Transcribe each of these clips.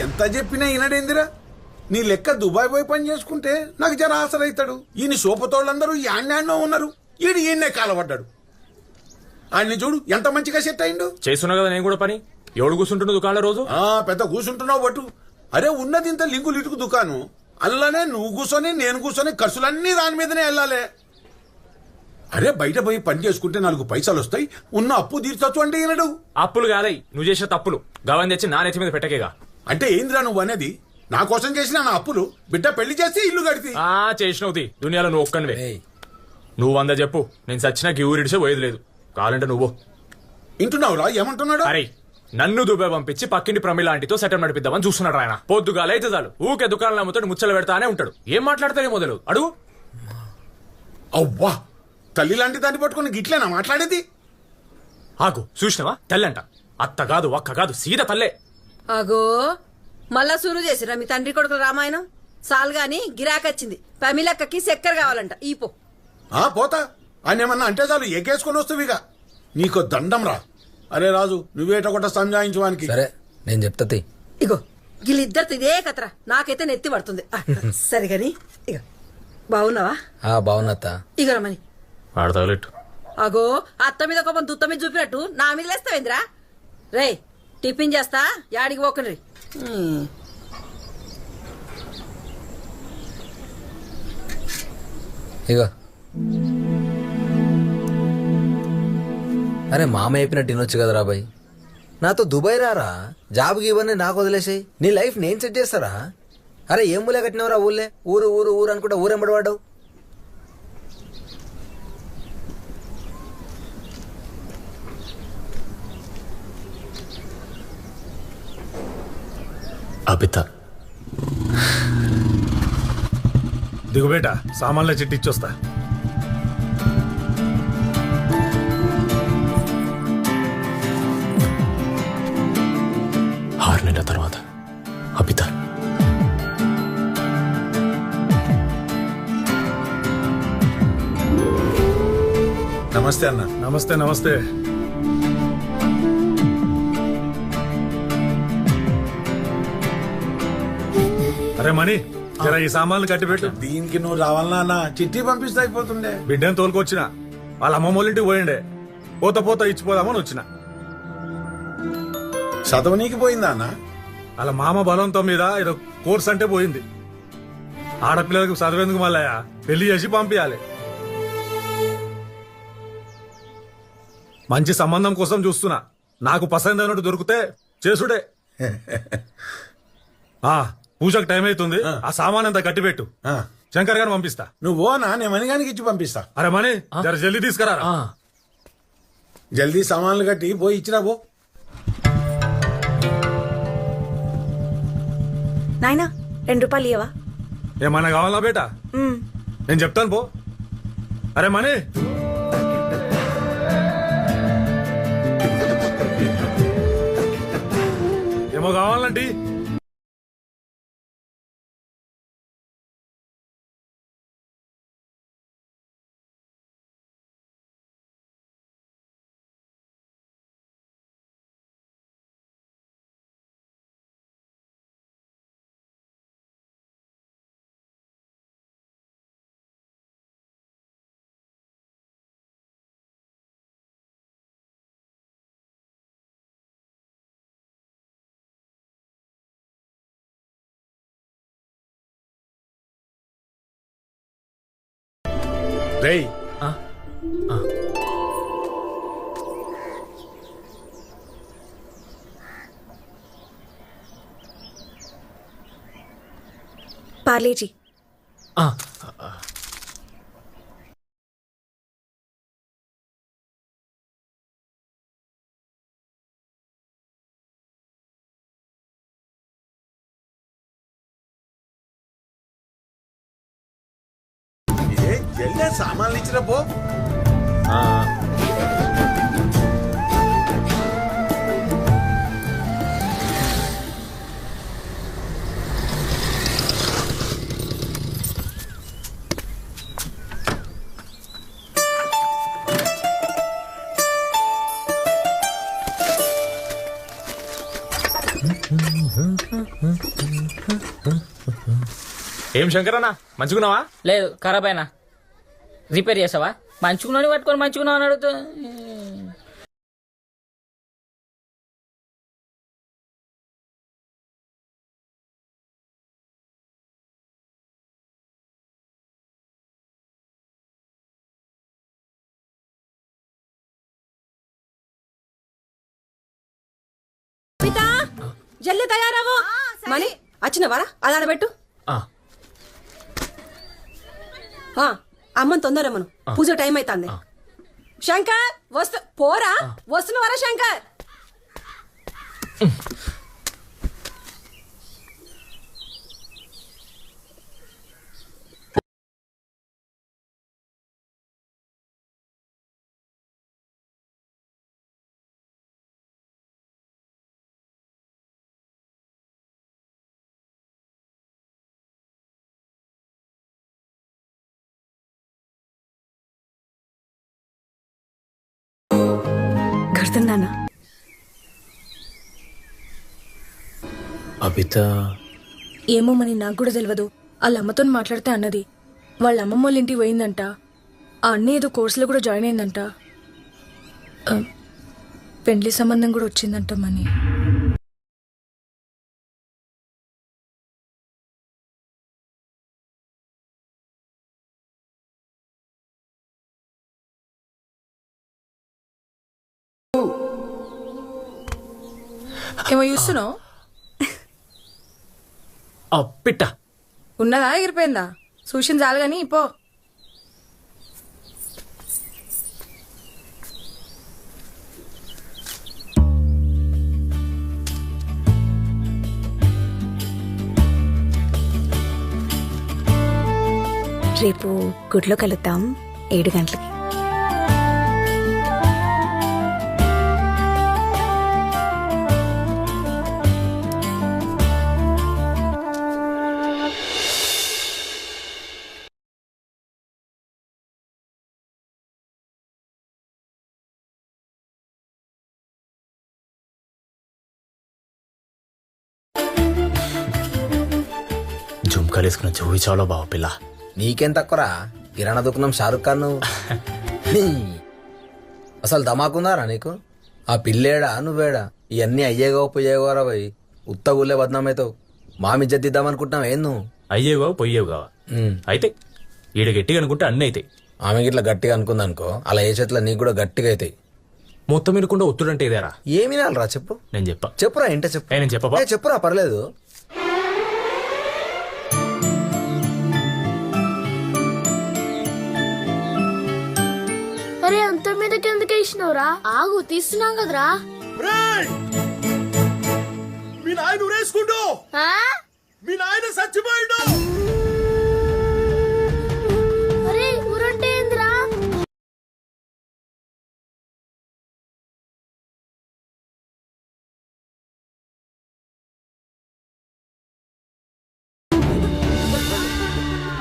ఎంత చెప్పినా ఈనడేందిరా? నీ లెక్క దుబాయ్ పోయి పని చేసుకుంటే నాకు జర ఆసరైతాడు. ఈయన సోపతోళ్ళందరూ యాడ్నో ఉన్నారు, ఈయన్నే కాలపడ్డాడు. ఆయన్ని చూడు ఎంత మంచిగా సెట్ అయిండు. చేస్తున్నా కదా నేను కూడా పని. ఎవడు కూర్చుంటున్నా దుకాణంలో రోజు? పెద్ద కూర్చుంటున్నావు బట్టు. అరే ఉన్నది ఇంత లింకులు ఇటుకు దుకాణం, అల్లనే నువ్వు కూర్చొని నేను కూర్చొని ఖర్చులన్నీ దాని మీదనే వెళ్ళాలి. అరే బయట పోయి పని చేసుకుంటే 4 పైసలు వస్తాయి, ఉన్న అప్పు తీర్చొచ్చు అంటే ఈనడు. అప్పులు కాదై నువ్వు చేసే తప్పులు గవని తెచ్చి నా నెత్తి మీద పెట్టకేగా. అంటే ఏందిరా నువ్వు అనేది? నా కోసం చేసిన నా అప్పులు బిడ్డ పెళ్లి చేసి ఇల్లు కడితే చేసినవుది దునియాలో నువ్వు ఒక్కనివే. నువ్వు 100 చెప్పు, నేను సచ్చినాకి ఊరిడిసే పోయేది లేదు. కావాలంటే నువ్వు వింటున్నావురా ఏమంటున్నాడు? అరే నన్ను దుబాయ్ పంపించి పక్కింటి ప్రమిళ ఆంటీతో సెటప్ నడిపిద్దామని చూస్తున్నాడు ఆయన. పొద్దుగాలైతే చాలు ఊకే దుకాణంలో అమ్ముతాడు, ముచ్చలు పెడతానే ఉంటాడు. ఏం మాట్లాడతానే మొదలు అడుగు. అవ్వా, తల్లి లాంటి దాన్ని పట్టుకుని గిట్లేనా మాట్లాడేది? ఆగు చూసినవా? తల్లంట. అత్త కాదు ఒక్క కాదు సీత తల్లే. అగో మళ్ళా సూరు చేసిరా మీ తండ్రి కొడుకుల రామాయణం. సాల్గాని గిరాకొచ్చింది, పమిలక్కకి చక్కెర కావాలంట. ఈపో పోతా. ఆయన ఏమన్నా అంటే చాలు ఎగేసుకొని వస్తువిగా. నీకో దండం రా. అరే రాజు, నువ్వేట కొట్ట సంజాయించడానికి. సరే నేను చెప్తా. ఇగో వీళ్ళిద్దరితో ఇదే కథరా, నాకైతే నెత్తి పడుతుంది. సరిగాని ఇగో బాగున్నావా? బాగున్నత్త. ఇగో రమని ఆడతావులెట్టు. అగో అత్త మీద కోపం దుత్త మీద చూపినట్టు నా మీద లేస్తావేంద్రా? రే టిఫిన్ చేస్తా, యాడికి పోకండి. ఇగో అరే మామ చెప్పినట్టు తినొచ్చు కదా రాబాయ్. నాతో దుబాయ్ రారా, జాబ్కి ఇవన్నీ నాకు వదిలేసాయి. నీ లైఫ్ నేను సెట్ చేస్తారా? అరే ఏం మూలే కట్టినవరా ఊళ్ళే? ఊరు ఊరు ఊరు అనుకుంటా ఊరెంబడి పడ్డావు. అబిత దిగుబేట సామాన్ల చిట్టి ఇచ్చొస్తా. 6 నెలల తర్వాత అబిత నమస్తే అన్న. నమస్తే నమస్తే. అరే మణి, జర ఈ సామాన్లు కట్టి పెట్టు. దీనికి నువ్వు రావాలన్నా అన్న, చిట్టి పంపిస్తే అయిపోతుండే. బిడ్డని తోలుకొచ్చిన వాళ్ళ అమ్మమ్మ వాళ్ళ ఇంటికి పోయిండే, పోత పోత ఇచ్చిపోదామని వచ్చిన. చదవనీకి పోయిందా అన్న? వాళ్ళ మామ బలంతో మీద ఏదో కోర్స్ అంటే పోయింది. ఆడపిల్లలకు చదివేందుకు మళ్ళా పెళ్లి చేసి పంపించాలి. మంచి సంబంధం కోసం చూస్తున్నా, నాకు పసందైనట్టు దొరికితే చేసుడే. పూజకు టైం అవుతుంది, ఆ సామాన్ అంతా కట్టిపెట్టు. శంకర్ గారిని పంపిస్తా. నువ్వు నా నేను మణిగానికి ఇచ్చి పంపిస్తా. అరే మణి, జర జల్దీ తీసుకురా. జల్దీ సామాన్లు కట్టి పోయి ఇచ్చిరా పో. నాయనా 2 రూపాయలు ఇయ్యవా? ఏమన్నా కావాలా బేటా? నేను చెప్తాను పో. అరే మణి, ఏమో కావాలంటే రేయ్ పార్లేజీ. జల్దీ సామాన్లు ఇచ్చిరా పో. ఏం శంకరన్న మంచుకున్నావా? లేదు ఖరాబ్ అయినా రిపేర్ చేసావా? మంచుకున్నాను పట్టుకొని మంచుకున్నావు అని అడుగుతా. పితా జల్లి తయారవు. మని వచ్చినవారా? అది ఆడబెట్టు. ఆ, అమ్మని తొందరమ్మను, పూజ టైం అవుతుంది. శంకర్ పోరా, వస్తున్నవారా శంకర్? కడతాను నాన్న. అబిత ఏమో మరి నాకు కూడా తెలియదు. వాళ్ళ అమ్మతో మాట్లాడితే అన్నది వాళ్ళ అమ్మమ్మ వాళ్ళ ఇంటికి పోయిందంట. ఆ అన్న ఏదో కోర్సులో కూడా జాయిన్ అయిందంట. పెండ్లి సంబంధం కూడా వచ్చిందంట మని. ఏమో చూస్తున్నావు? పిట్ట ఉన్నదా ఎగిరిపోయిందా? చూసిన చాలు గాని పో. రేపు గుడిలో కలుద్దాం 7 గంటలకి. జుంకాలేసుకున్న చెవి చాలా బావ పిల్ల. నీకేం తక్కువరా? కిరాణా దుకాణం షారుఖ్ ఖాన్ నువ్వు. అసలు ధమాకుందారా నీకు? ఆ పిల్లేడా నువ్వేడా? ఇవన్నీ అయ్యేగో పోయేగోరా పోయి ఉత్త ఊళ్ళే బద్నామైతావు. మామిజ్జద్దిద్దామనుకుంటున్నావు ఏం నువ్వు? అయ్యేవా పొయ్యేవుగా అయితే ఈడ గట్టిగా అనుకుంటే అన్నీ అయితే. ఆమె గిట్లా గట్టిగా అనుకుందనుకో, అలా ఏ చేతిలో నీకు కూడా గట్టిగా అవుతాయి. మొత్తం వినకుండా ఒత్తుడంటే ఇదేరా? ఏమి వినాలరా చెప్పు. నేను చెప్పా. చెప్పురా ఏంటో చెప్పు. నేను చెప్పబా. చెప్పురా పర్లేదు. అరే అంత మీదకి ఎందుకు వేసినవురా? ఆగు తీస్తున్నాం కదరా. మీ నాయన ఊరేసుకుంటూ మీ నాయన చచ్చిపోయిండు. అరే ఊరంటే ఏందిరా?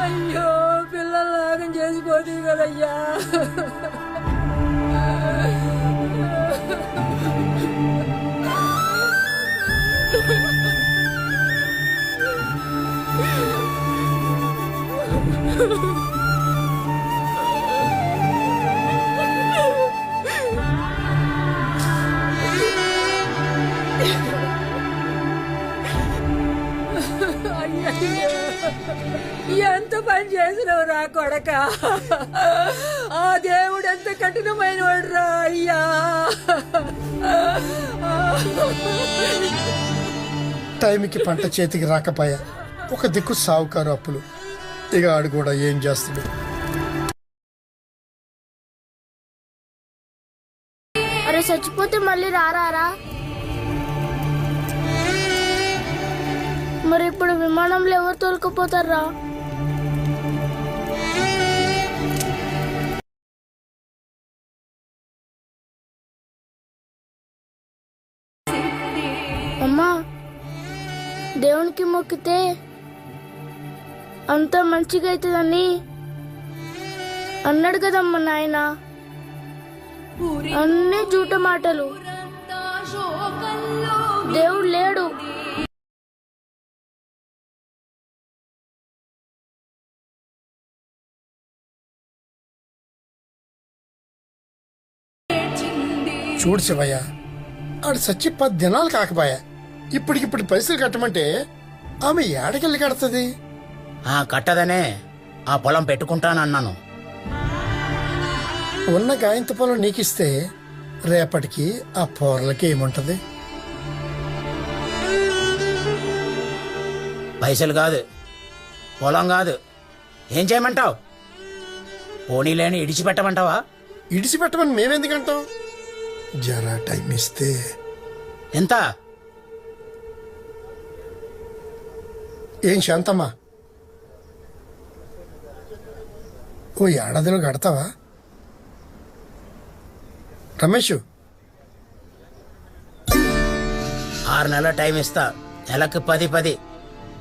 అయ్యో పిల్లలు లాగం చేసిపోతుంది కదయ్యా. ఎంత పని చేసినవు రా కొడక. ఆ దేవుడు ఎంత కఠినమైన వాడు రా అయ్యా. టైంకి పంట చేతికి రాకపోయా. ఒక దిక్కు సావుకారు అప్పులు. ఇక ఆడు కూడా ఏం చేస్తాడు. అరే చచ్చిపోతే మళ్ళీ రారా? మరి ఇప్పుడు విమానంలో ఎవరు తోలుకుపోతారా? అమ్మా దేవునికి మొక్కితే అంత మంచిగా అవుతుందని అన్నాడు కదమ్మా నాయన. అన్నీ జూట మాటలు. దేవుడు లేడు. చూడు శివయ్య, ఆడు సచ్చి 10 దినాలు కాకపోయా. ఇప్పటికిప్పుడు పైసలు కట్టమంటే ఆమె ఏడకెళ్ళి కడుతుంది? కట్టదనే ఆ పొలం పెట్టుకుంటానన్నాను. ఉన్న గాయంత పొలం నీకిస్తే రేపటికి ఆ పోర్లకి ఏముంటది? పైసలు కాదు, పొలం కాదు, ఏం చేయమంటావు? పోనీలేని ఇడిచిపెట్టమంటావా? ఇడిచిపెట్టమని మేమెందుకంటాం? జరా టైం ఇస్తే. ఎంత? ఏం శాంతమ్మా, ఓ ఏడాదిలో కడతావా? రమేష్, 6 నెలల టైం ఇస్తా. నెలకు 10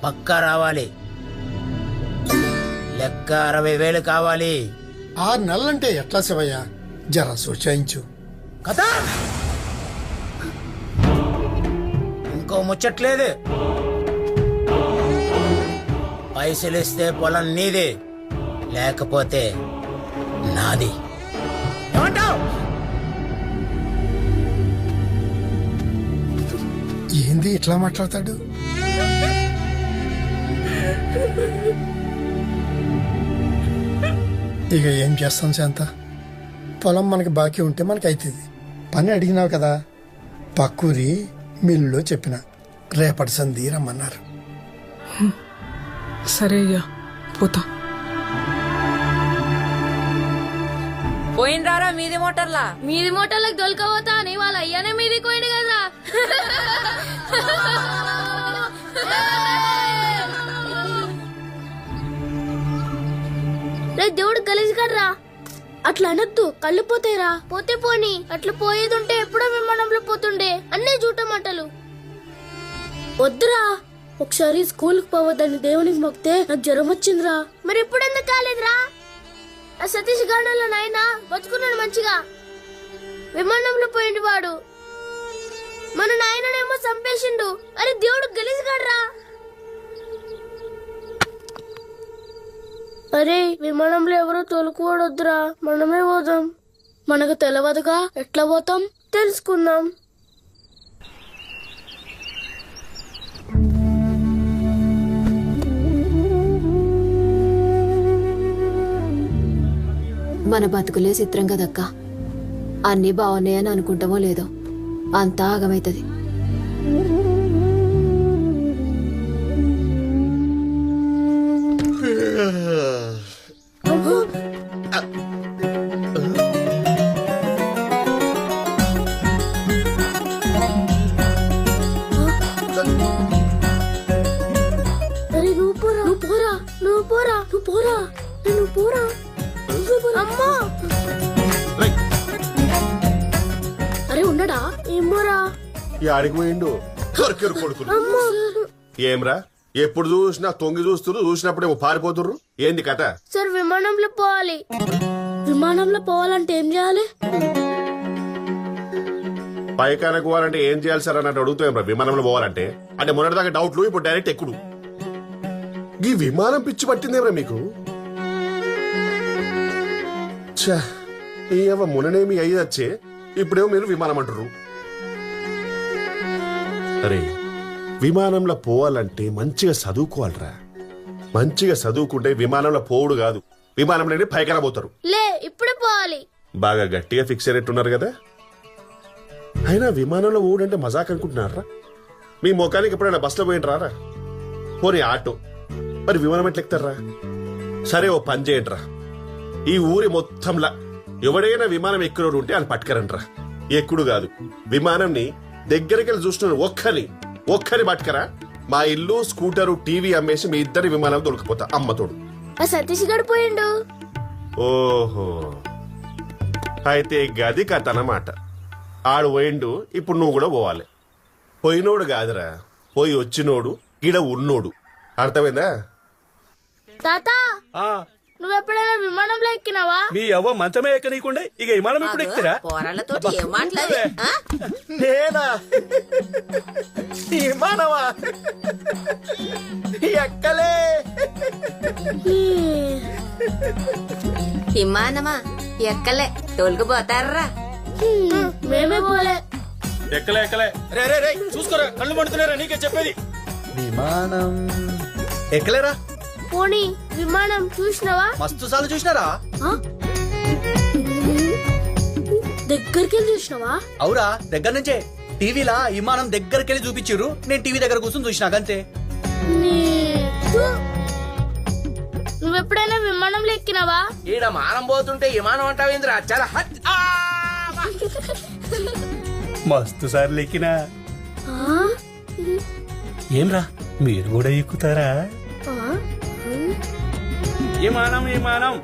పక్కా రావాలి. లెక్క 60,000 కావాలి. 6 నెలలంటే ఎట్లా శివయ్య? జరా సూచాయించు. కదా ఇంకో ముచ్చట్లేదు. పైసలు ఇస్తే పొలం నీది, లేకపోతే నాది. ఏమంటావ్? ఏంది ఇట్లా మాట్లాడతాడు? ఇక ఏం చేస్తాం శాంత? పొలం మనకి బాకీ ఉంటే మనకి అవుతుంది. పని అడిగినావు కదా, పక్కూరి మిల్లులో చెప్పిన రేపటి సంధి రమ్మన్నారు. సరే అయ్యా, పోతా. పోయినరారా మీది మోటార్లా? మీది మోటార్లకు దొలకపోతా అని వాళ్ళ అయ్యానే మీది పోయింది కదా. రే దేవుడు గలీజ్ కర్రా, అట్లా అనద్దు, కళ్ళు పోతాయిరా. పోతే పోని, అట్లా పోయేదుంటే ఎప్పుడో విమానంలో పోతుండే. అన్నీ జూట మాటలు వద్దురా. ఒకసారి స్కూల్ కు పోవద్దని దేవునికి మొక్కితే నాకు జ్వరం వచ్చిందిరా. మరి ఇప్పుడు ఎందుకు కాలేదురా? ఆ సతీష్ గార్డెన్లో నాయన బతుకున్నాడు మంచిగా, విమానంలో పోయిండు వాడు. మన నాయననేమో చంపేసిండు. అరే దేవుడు గలీజ్ గాడ్రా. అరే విమానంలో ఎవరో తోలుకోవడొద్దురా, మనమే పోదాం. మనకు తెలియదుగా, ఎట్లా పోతాం? తెలుసుకుందాం. మన బతుకులే చిత్రం కదక్క. అన్నీ బాగున్నాయని అనుకుంటామో లేదో, అంతా ఆగమైతది. అరే నువ్వు పోరా, నువ్వు పోరా, నువ్వు పోరా, నువ్వు పోరా, నువ్వు పోరా. అమ్మా అరే ఉన్నాడా? ఏమోరా. ఆడికి పోయిండు కొడుకులు. ఏమ్రా, ఎప్పుడు చూసినా తొంగి చూసినప్పుడేమో పారిపోతుర్రు. ఏంది కథ? సార్ విమానంలో పోవాలి. విమానంలో పోవాలంటే ఏం చేయాలి? పైకానకు పోవాలంటే ఏం చేయాలి సార్ అన్నట్టు అడుగుతాం. విమానంలో పోవాలంటే అంటే మొన్నటిదాకా డౌట్లు, ఇప్పుడు డైరెక్ట్ ఎక్కుడు. ఈ విమానం పిచ్చి పట్టిందేమ్రా మీకు? మొన్ననేమి అయ్యి వచ్చే, ఇప్పుడేమో మీరు విమానం అంటారు. అరే విమానంలో పోవాలంటే మంచిగా చదువుకోవాలరా. మంచిగా చదువుకుంటే విమానంలో పోవుడు కాదు, విమానంలోనే పైకన పోతారు. లే ఇప్పుడే పోవాలి. బాగా గట్టిగా ఫిక్స్ అయినట్టున్నారు కదా. అయినా విమానంలో పోవుడంటే మజాక్ అనుకుంటున్నారా? మీ ముఖానికి ఎప్పుడైనా బస్సులో పోయింటారా? పోనీ ఆటో, మరి విమానం ఎట్లా ఎక్కుతారా? సరే ఓ పని చేయండిరా, ఈ ఊరి మొత్తంలా ఎవడైనా విమానం ఎక్కినోడు ఉంటే అని పట్టుకరండ్రా. ఎక్కుడు కాదు, విమానంని దగ్గరికి వెళ్ళి చూస్తున్న ఒక్కని పట్టుకరా. మా ఇల్లు, స్కూటరు, టీవీ అమ్మేసి మీ ఇద్దరి విమానం దొరికిపోతా అమ్మతోడు. ఆ సతీష్ గడిపోయిండు. ఓహో, అయితే గది కథ అన్నమాట. ఆడు పోయిండు, ఇప్పుడు నువ్వు కూడా పోవాలి. పోయినోడు కాదురా, పోయి వచ్చినోడు, ఈడ ఉన్నోడు. అర్థమైందా? తాత నువ్వెప్పుడైనా విమానంలో ఎక్కినావా? మీ అవ్వ మంచమే ఎక్కనీకుండే, ఇక విమానం ఇప్పుడు ఎక్కుతారా? పోరాళ్ళతో ఏం మాట్లాడే? నేనా విమానమా? ఎక్కలే. విమానమా ఎక్కలే, తోలుకుపోతారా? మేమే పోలే. ఎక్కలే ఎక్కలే. రే రే రే చూసుకోరా, కళ్ళు మండుతున్నారా, నీకే చెప్పేది. విమానం ఎక్కలేరా, పోనీ విమానం చూసినావా? మస్తు సార్లు చూసినారా. దగ్గరికి వెళ్ళి చూసినావా? అవురా, దగ్గర నుంచే టీవీలా విమానం దగ్గరికి వెళ్ళి చూపించారు. నేను టీవీ దగ్గర కూర్చొని చూసినాకంతే. నువ్వెప్పుడైనా విమానంలో ఎక్కినావా? ఈడ మానం పోతుంటే విమానం అంటావేంద్రా, చాలా హట్. మస్తు సార్లు ఎక్కినా. ఏమ్రా, మీరు కూడా ఎక్కుతారా? విమానం విమానం